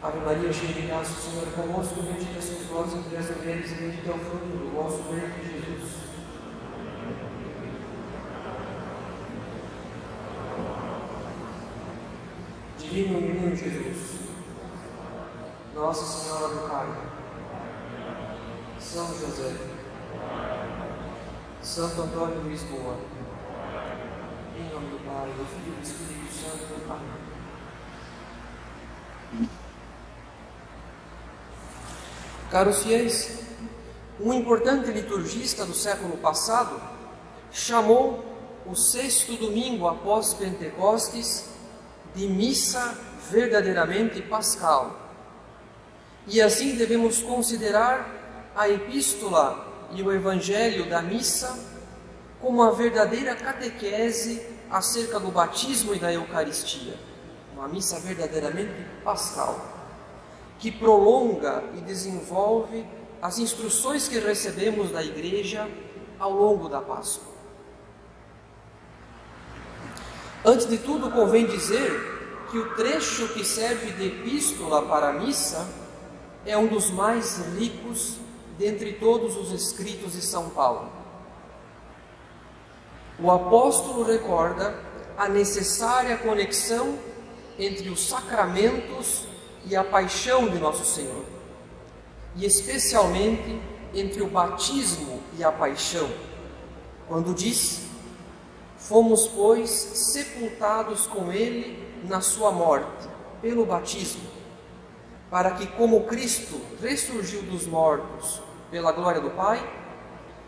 Ave Maria, cheia de graça, o Senhor é convosco, bendita sois vós entre as mulheres, e bendito é o fruto do vosso ventre, Jesus. Divino Menino Jesus, Nossa Senhora do Carmo, São José, Santo Antônio de Lisboa, em nome do Pai, do Filho e do Espírito Santo. Amém. Caros fiéis, um importante liturgista do século passado chamou o sexto domingo após Pentecostes de missa verdadeiramente pascal. E assim devemos considerar a epístola e o evangelho da missa como a verdadeira catequese acerca do batismo e da Eucaristia. Uma missa verdadeiramente pascal, que prolonga e desenvolve as instruções que recebemos da Igreja ao longo da Páscoa. Antes de tudo, convém dizer que o trecho que serve de epístola para a missa é um dos mais ricos dentre todos os escritos de São Paulo. O apóstolo recorda a necessária conexão entre os sacramentos e a paixão de Nosso Senhor, e especialmente entre o batismo e a paixão, quando diz: fomos, pois, sepultados com Ele na sua morte, pelo batismo, para que, como Cristo ressurgiu dos mortos pela glória do Pai,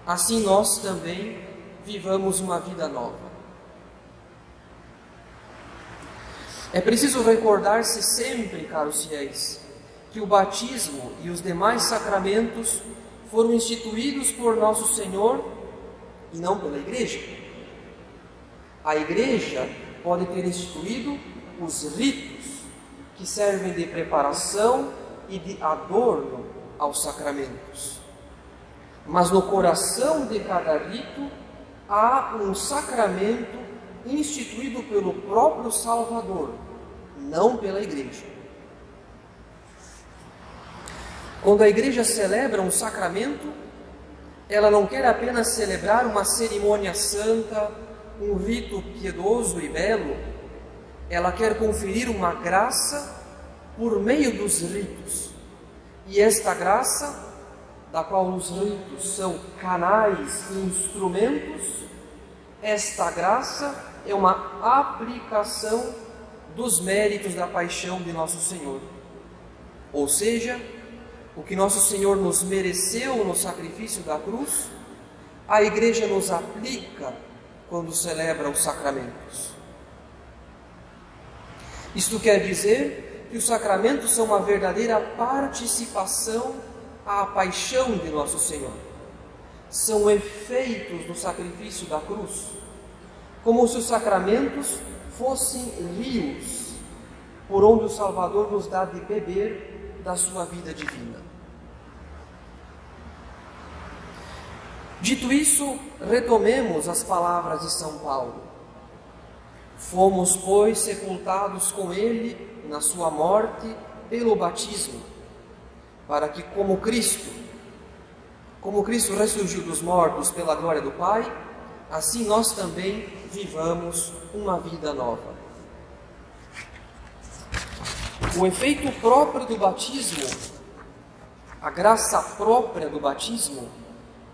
assim nós também vivamos uma vida nova. É preciso recordar-se sempre, caros fiéis, que o batismo e os demais sacramentos foram instituídos por Nosso Senhor e não pela Igreja. A Igreja pode ter instituído os ritos que servem de preparação e de adorno aos sacramentos. Mas no coração de cada rito há um sacramento instituído pelo próprio Salvador, não pela Igreja. Quando a Igreja celebra um sacramento, ela não quer apenas celebrar uma cerimônia santa, um rito piedoso e belo, ela quer conferir uma graça por meio dos ritos. E esta graça, da qual os ritos são canais e instrumentos, esta graça é uma aplicação dos méritos da paixão de Nosso Senhor. Ou seja, o que Nosso Senhor nos mereceu no sacrifício da cruz, a Igreja nos aplica quando celebra os sacramentos. Isto quer dizer que os sacramentos são uma verdadeira participação à paixão de Nosso Senhor. São efeitos do sacrifício da cruz, como se os sacramentos fossem rios por onde o Salvador nos dá de beber da sua vida divina. Dito isso, retomemos as palavras de São Paulo. Fomos, pois, sepultados com Ele na sua morte pelo batismo, para que, como Cristo ressurgiu dos mortos pela glória do Pai, assim nós também vivamos uma vida nova. O efeito próprio do batismo, a graça própria do batismo,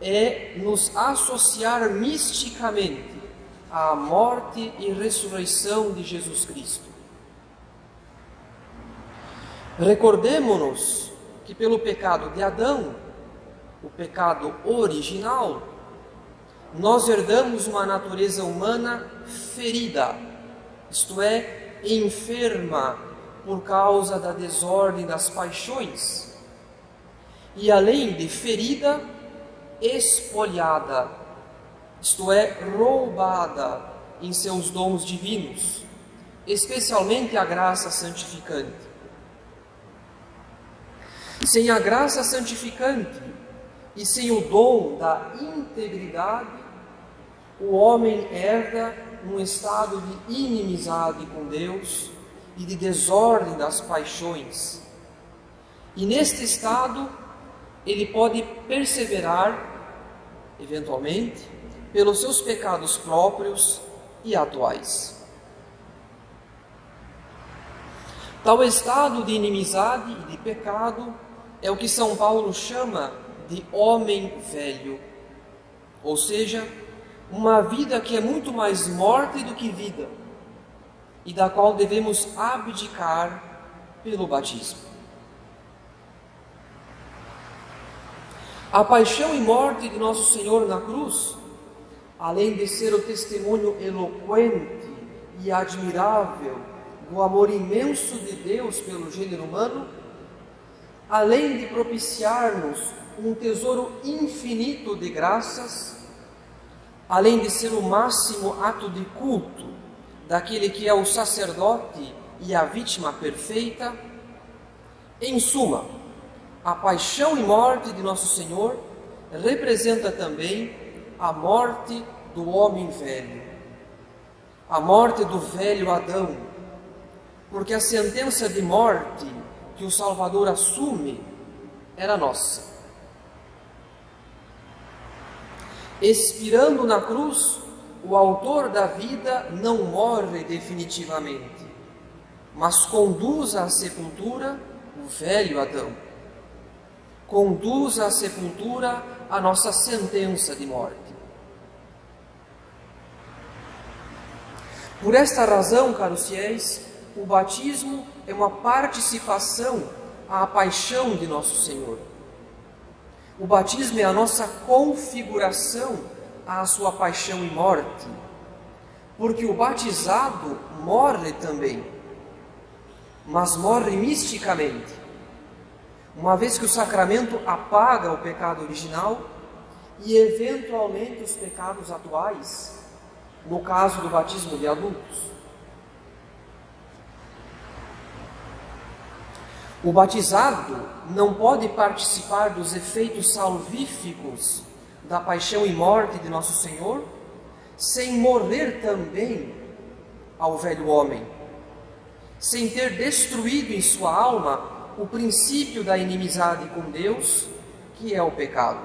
é nos associar misticamente à morte e ressurreição de Jesus Cristo. Recordemo-nos que pelo pecado de Adão, o pecado original, nós herdamos uma natureza humana ferida, isto é, enferma por causa da desordem das paixões, e além de ferida, espoliada, isto é, roubada em seus dons divinos, especialmente a graça santificante. Sem a graça santificante e sem o dom da integridade, o homem herda um estado de inimizade com Deus e de desordem das paixões, E neste estado, ele pode perseverar, eventualmente, pelos seus pecados próprios e atuais. Tal estado de inimizade e de pecado é o que São Paulo chama de homem velho, ou seja, uma vida que é muito mais morte do que vida, e da qual devemos abdicar pelo batismo. A paixão e morte de Nosso Senhor na cruz, além de ser o testemunho eloquente e admirável do amor imenso de Deus pelo gênero humano, além de propiciar-nos um tesouro infinito de graças, além de ser o máximo ato de culto daquele que é o sacerdote e a vítima perfeita, em suma, a paixão e morte de Nosso Senhor representa também a morte do homem velho, a morte do velho Adão, porque a sentença de morte que o Salvador assume era nossa. Expirando na cruz, o autor da vida não morre definitivamente, mas conduz à sepultura o velho Adão. Conduz à sepultura a nossa sentença de morte. Por esta razão, caros fiéis, o batismo é uma participação à paixão de Nosso Senhor. O batismo é a nossa configuração à sua paixão e morte, porque o batizado morre também, mas morre misticamente, uma vez que o sacramento apaga o pecado original e eventualmente os pecados atuais, no caso do batismo de adultos. O batizado não pode participar dos efeitos salvíficos da paixão e morte de Nosso Senhor sem morrer também ao velho homem, sem ter destruído em sua alma o princípio da inimizade com Deus, que é o pecado.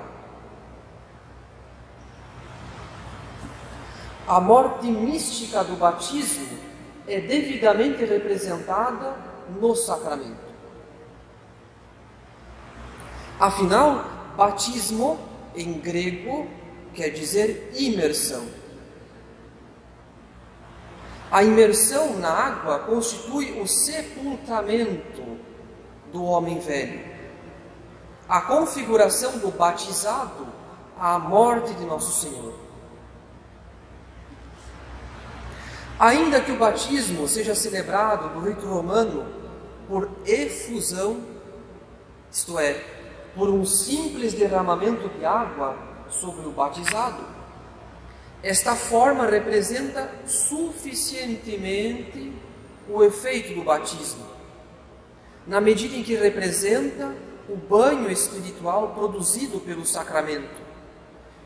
A morte mística do batismo é devidamente representada no sacramento. Afinal, batismo, em grego, quer dizer imersão. A imersão na água constitui o sepultamento do homem velho, a configuração do batizado à morte de Nosso Senhor. Ainda que o batismo seja celebrado no rito romano por efusão, isto é, por um simples derramamento de água sobre o batizado, esta forma representa suficientemente o efeito do batismo, na medida em que representa o banho espiritual produzido pelo sacramento,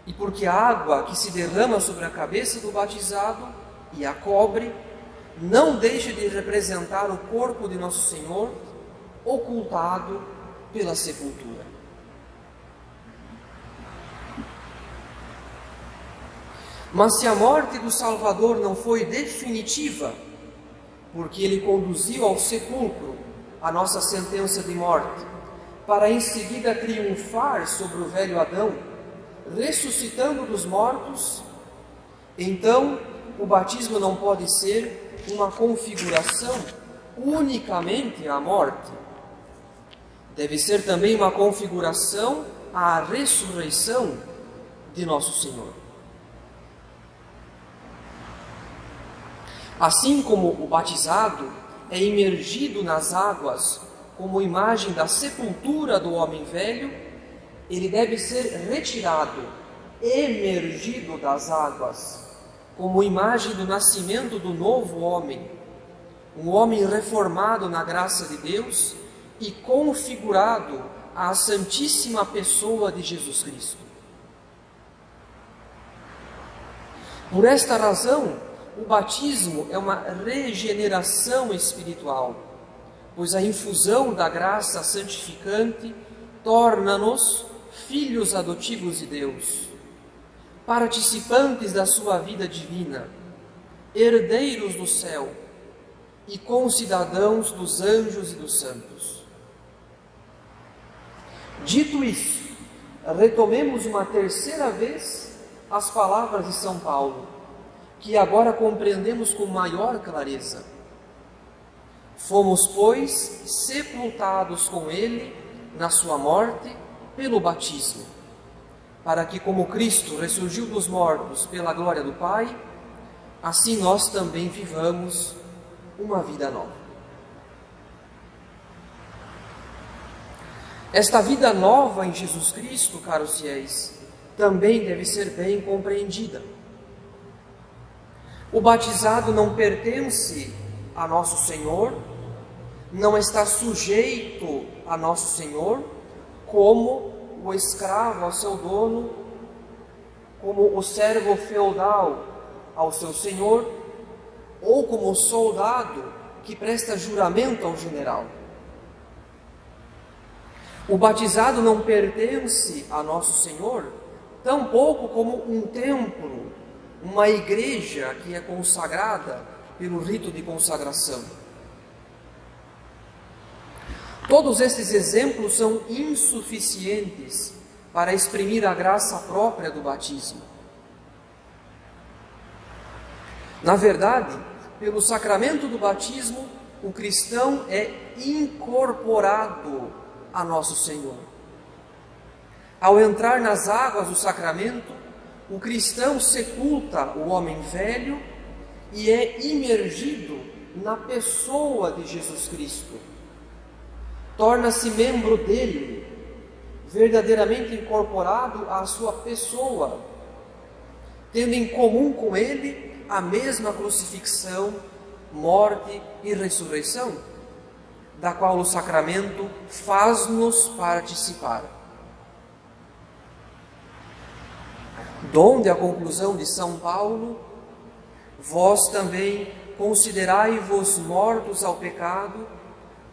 e porque a água que se derrama sobre a cabeça do batizado e a cobre não deixa de representar o corpo de Nosso Senhor ocultado pela sepultura. Mas se a morte do Salvador não foi definitiva, porque ele conduziu ao sepulcro a nossa sentença de morte, para em seguida triunfar sobre o velho Adão, ressuscitando dos mortos, então o batismo não pode ser uma configuração unicamente à morte. Deve ser também uma configuração à ressurreição de Nosso Senhor. Assim como o batizado é imergido nas águas como imagem da sepultura do homem velho, ele deve ser retirado, emergido das águas, como imagem do nascimento do novo homem, um homem reformado na graça de Deus e configurado à santíssima pessoa de Jesus Cristo. Por esta razão, o batismo é uma regeneração espiritual, pois a infusão da graça santificante torna-nos filhos adotivos de Deus, participantes da sua vida divina, herdeiros do céu e concidadãos dos anjos e dos santos. Dito isso, retomemos uma terceira vez as palavras de São Paulo, que agora compreendemos com maior clareza. Fomos, pois, sepultados com ele na sua morte pelo batismo, para que, como Cristo ressurgiu dos mortos pela glória do Pai, assim nós também vivamos uma vida nova. Esta vida nova em Jesus Cristo, caros fiéis, também deve ser bem compreendida. O batizado não pertence a nosso Senhor, não está sujeito a nosso Senhor, como o escravo ao seu dono, como o servo feudal ao seu senhor, ou como o soldado que presta juramento ao general. O batizado não pertence a nosso Senhor, tampouco como um templo, uma igreja que é consagrada pelo rito de consagração. Todos estes exemplos são insuficientes para exprimir a graça própria do batismo. Na verdade, pelo sacramento do batismo, o cristão é incorporado a nosso Senhor. Ao entrar nas águas do sacramento, o cristão sepulta o homem velho e é imergido na pessoa de Jesus Cristo. Torna-se membro dele, verdadeiramente incorporado à sua pessoa, tendo em comum com ele a mesma crucifixão, morte e ressurreição, da qual o sacramento faz-nos participar. Donde a conclusão de São Paulo: vós também considerai-vos mortos ao pecado,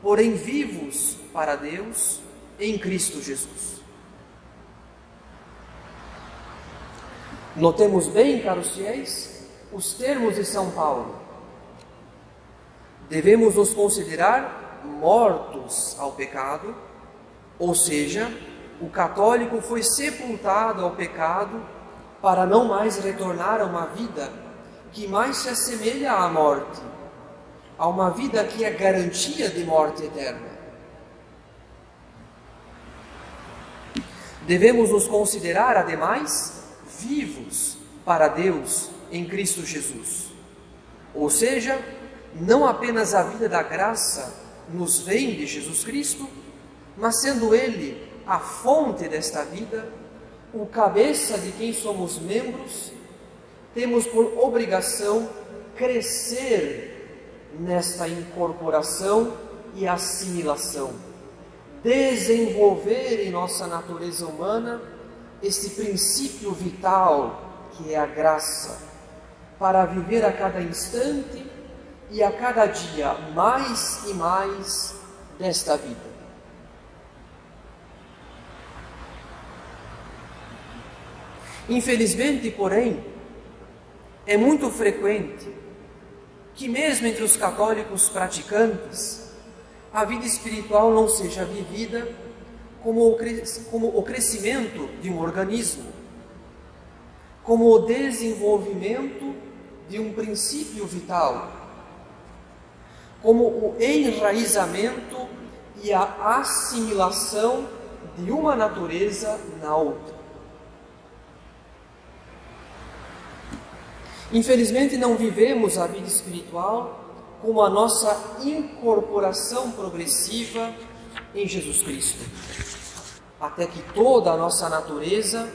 porém vivos para Deus em Cristo Jesus. Notemos bem, caros fiéis, os termos de São Paulo. Devemos nos considerar mortos ao pecado, ou seja, o católico foi sepultado ao pecado para não mais retornar a uma vida que mais se assemelha à morte, a uma vida que é garantia de morte eterna. Devemos nos considerar, ademais, vivos para Deus em Cristo Jesus. Ou seja, não apenas a vida da graça nos vem de Jesus Cristo, mas sendo Ele a fonte desta vida, o cabeça de quem somos membros, temos por obrigação crescer nesta incorporação e assimilação, desenvolver em nossa natureza humana este princípio vital que é a graça, para viver a cada instante e a cada dia mais e mais desta vida. Infelizmente, porém, é muito frequente que mesmo entre os católicos praticantes, a vida espiritual não seja vivida como o crescimento de um organismo, como o desenvolvimento de um princípio vital, como o enraizamento e a assimilação de uma natureza na outra. Infelizmente, não vivemos a vida espiritual como a nossa incorporação progressiva em Jesus Cristo, até que toda a nossa natureza,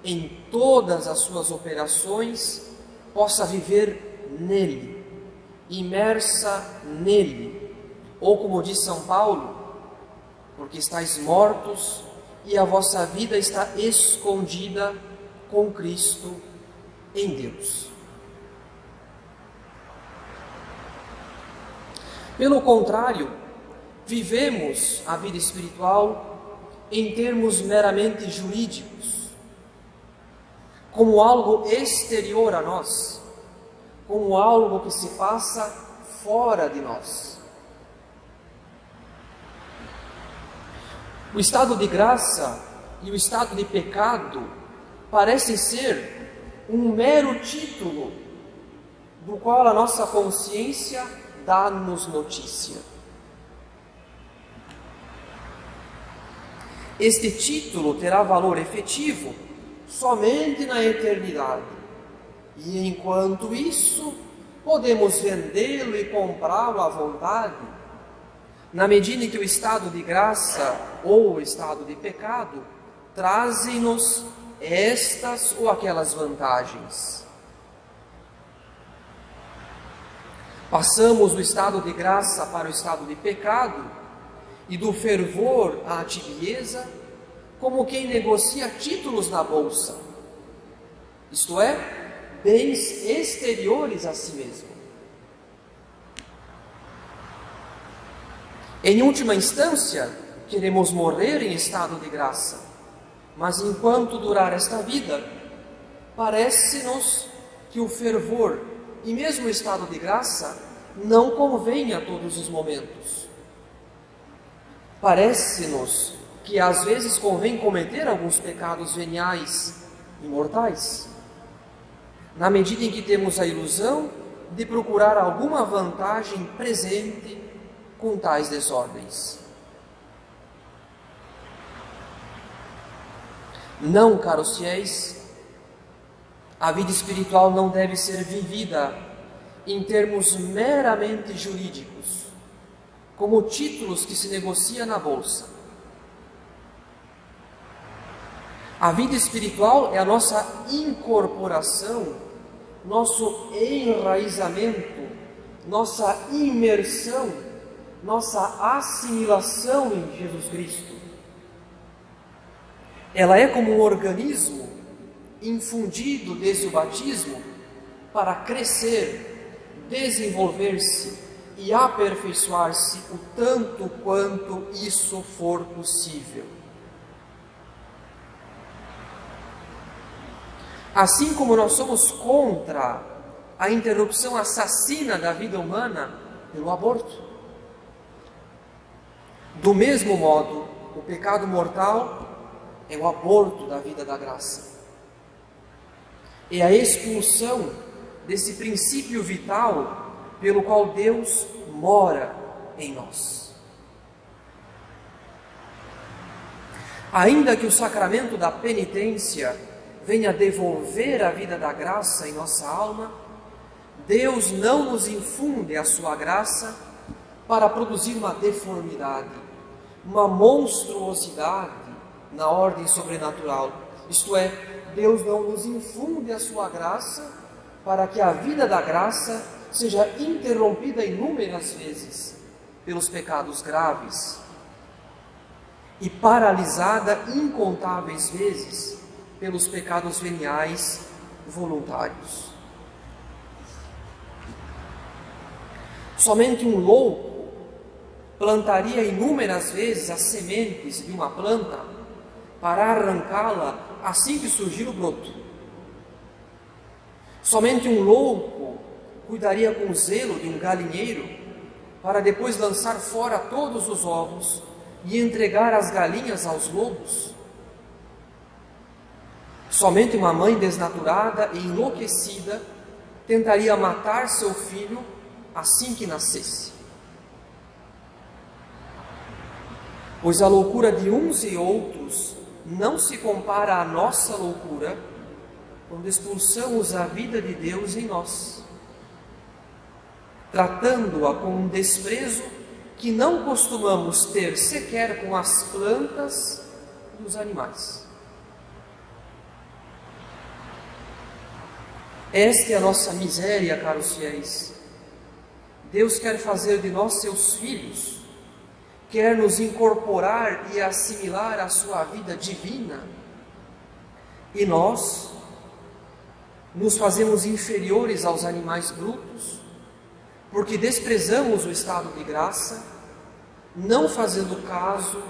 em todas as suas operações, possa viver nele, imersa nele, ou como diz São Paulo, porque estáis mortos e a vossa vida está escondida com Cristo em Deus. Pelo contrário, vivemos a vida espiritual em termos meramente jurídicos, como algo exterior a nós, como algo que se passa fora de nós. O estado de graça e o estado de pecado parecem ser um mero título do qual a nossa consciência dá-nos notícia. Este título terá valor efetivo somente na eternidade, e enquanto isso, podemos vendê-lo e comprá-lo à vontade, na medida em que o estado de graça ou o estado de pecado trazem-nos estas ou aquelas vantagens. Passamos do estado de graça para o estado de pecado e do fervor à tibieza, como quem negocia títulos na bolsa, isto é, bens exteriores a si mesmo. Em última instância, queremos morrer em estado de graça, mas enquanto durar esta vida, parece-nos que o fervor e mesmo o estado de graça não convém a todos os momentos. Parece-nos que às vezes convém cometer alguns pecados veniais e mortais, na medida em que temos a ilusão de procurar alguma vantagem presente com tais desordens. Não, caros fiéis, a vida espiritual não deve ser vivida em termos meramente jurídicos, como títulos que se negocia na bolsa. A vida espiritual é a nossa incorporação, nosso enraizamento, nossa imersão, nossa assimilação em Jesus Cristo. Ela é como um organismo infundido desde o batismo para crescer, desenvolver-se e aperfeiçoar-se o tanto quanto isso for possível. Assim como nós somos contra a interrupção assassina da vida humana pelo aborto, do mesmo modo, o pecado mortal é o aborto da vida da graça. É a expulsão desse princípio vital pelo qual Deus mora em nós. Ainda que o sacramento da penitência venha devolver a vida da graça em nossa alma, Deus não nos infunde a sua graça para produzir uma deformidade, uma monstruosidade na ordem sobrenatural. Isto é, Deus não nos infunde a sua graça para que a vida da graça seja interrompida inúmeras vezes pelos pecados graves e paralisada incontáveis vezes pelos pecados veniais voluntários. Somente um louco plantaria inúmeras vezes as sementes de uma planta para arrancá-la assim que surgir o broto. Somente um louco cuidaria com zelo de um galinheiro para depois lançar fora todos os ovos e entregar as galinhas aos lobos. Somente uma mãe desnaturada e enlouquecida tentaria matar seu filho assim que nascesse. Pois a loucura de uns e outros não se compara à nossa loucura quando expulsamos a vida de Deus em nós, tratando-a com um desprezo que não costumamos ter sequer com as plantas e os animais. Esta é a nossa miséria, caros fiéis. Deus quer fazer de nós seus filhos, quer nos incorporar e assimilar à sua vida divina, e nós nos fazemos inferiores aos animais brutos, porque desprezamos o estado de graça não fazendo caso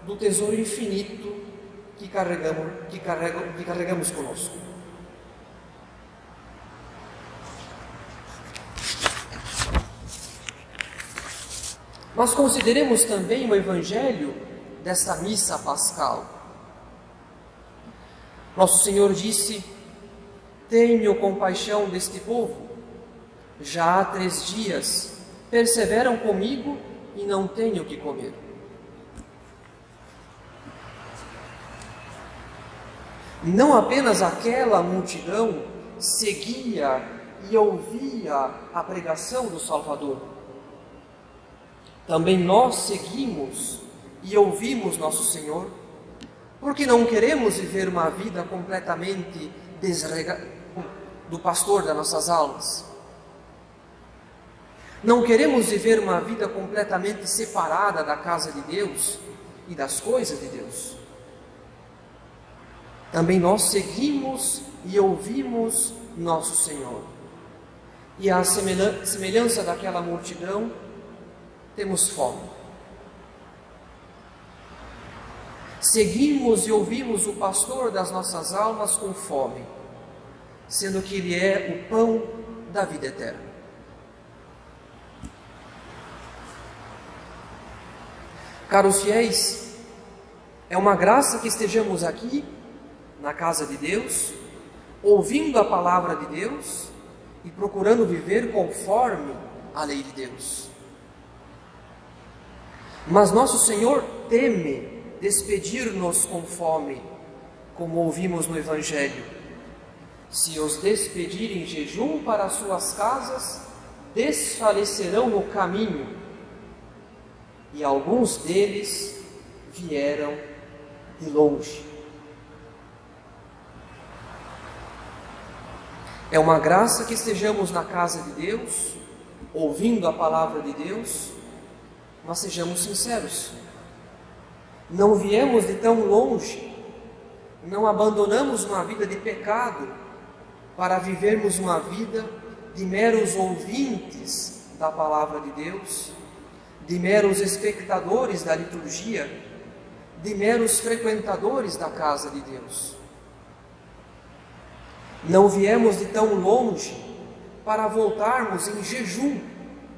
do tesouro infinito que carregamos conosco. Mas consideremos também o Evangelho desta missa pascal. Nosso Senhor disse: tenho compaixão deste povo. Já há 3 dias perseveram comigo e não tenho o que comer. Não apenas aquela multidão seguia e ouvia a pregação do Salvador. Também nós seguimos e ouvimos nosso Senhor, porque não queremos viver uma vida completamente desregada do pastor das nossas almas. Não queremos viver uma vida completamente separada da casa de Deus e das coisas de Deus. Também nós seguimos e ouvimos nosso Senhor. E à semelhança daquela multidão, temos fome. Seguimos e ouvimos o pastor das nossas almas com fome, sendo que Ele é o pão da vida eterna. Caros fiéis, é uma graça que estejamos aqui, na casa de Deus, ouvindo a palavra de Deus e procurando viver conforme a lei de Deus. Mas nosso Senhor teme despedir-nos com fome, como ouvimos no Evangelho. Se os despedir em jejum para as suas casas, desfalecerão no caminho. E alguns deles vieram de longe. É uma graça que estejamos na casa de Deus, ouvindo a palavra de Deus, mas sejamos sinceros. Não viemos de tão longe, não abandonamos uma vida de pecado para vivermos uma vida de meros ouvintes da palavra de Deus, de meros espectadores da liturgia, de meros frequentadores da casa de Deus. Não viemos de tão longe para voltarmos em jejum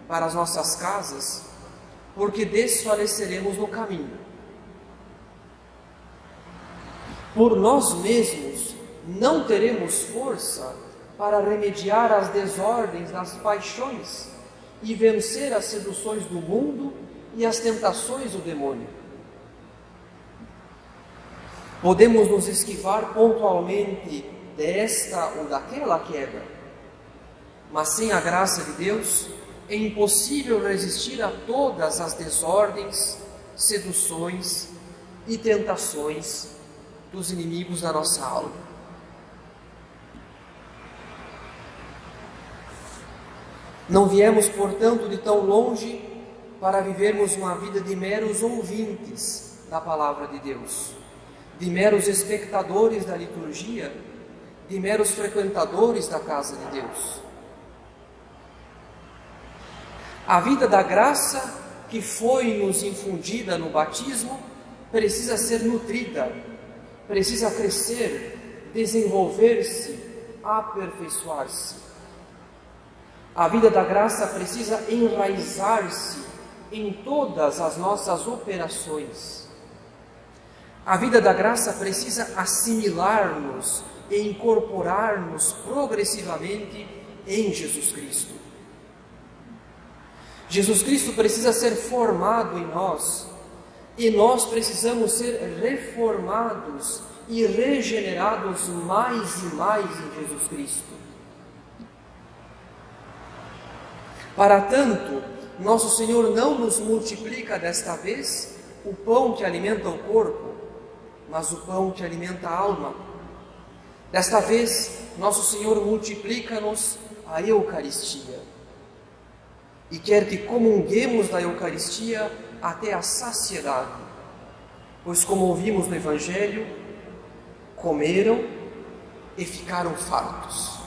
para as nossas casas, porque desfaleceremos no caminho. Por nós mesmos não teremos força para remediar as desordens das paixões e vencer as seduções do mundo e as tentações do demônio. Podemos nos esquivar pontualmente desta ou daquela queda, mas sem a graça de Deus é impossível resistir a todas as desordens, seduções e tentações dos inimigos da nossa alma. Não viemos, portanto, de tão longe para vivermos uma vida de meros ouvintes da palavra de Deus, de meros espectadores da liturgia, de meros frequentadores da casa de Deus. A vida da graça que foi nos infundida no batismo precisa ser nutrida, precisa crescer, desenvolver-se, aperfeiçoar-se. A vida da graça precisa enraizar-se em todas as nossas operações. A vida da graça precisa assimilar-nos e incorporar-nos progressivamente em Jesus Cristo. Jesus Cristo precisa ser formado em nós e nós precisamos ser reformados e regenerados mais e mais em Jesus Cristo. Para tanto, nosso Senhor não nos multiplica desta vez o pão que alimenta o corpo, mas o pão que alimenta a alma. Desta vez, nosso Senhor multiplica-nos a Eucaristia e quer que comunguemos da Eucaristia até a saciedade, pois, como ouvimos no Evangelho, comeram e ficaram fartos.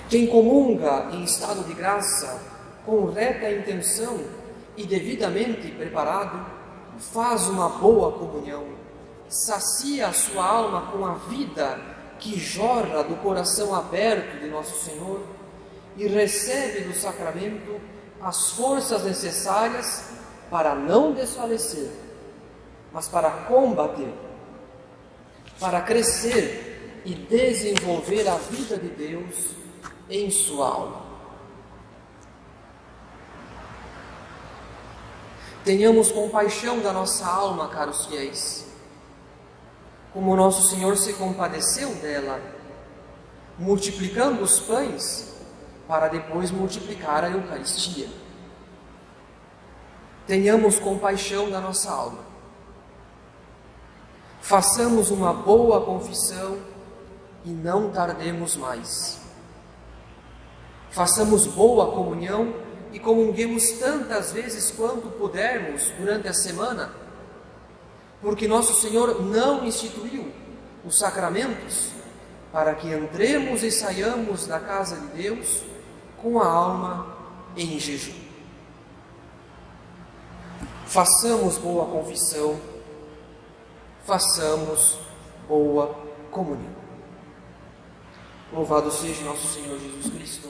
Quem comunga em estado de graça com reta intenção e devidamente preparado, faz uma boa comunhão, sacia a sua alma com a vida que jorra do coração aberto de nosso Senhor e recebe do sacramento as forças necessárias para não desfalecer, mas para combater, para crescer e desenvolver a vida de Deus em sua alma. Tenhamos compaixão da nossa alma, caros fiéis, como nosso Senhor se compadeceu dela, multiplicando os pães para depois multiplicar a Eucaristia. Tenhamos compaixão da nossa alma. Façamos uma boa confissão e não tardemos mais. Façamos boa comunhão e comunguemos tantas vezes quanto pudermos durante a semana, porque nosso Senhor não instituiu os sacramentos para que entremos e saiamos da casa de Deus com a alma em jejum. Façamos boa confissão, façamos boa comunhão. Louvado seja nosso Senhor Jesus Cristo.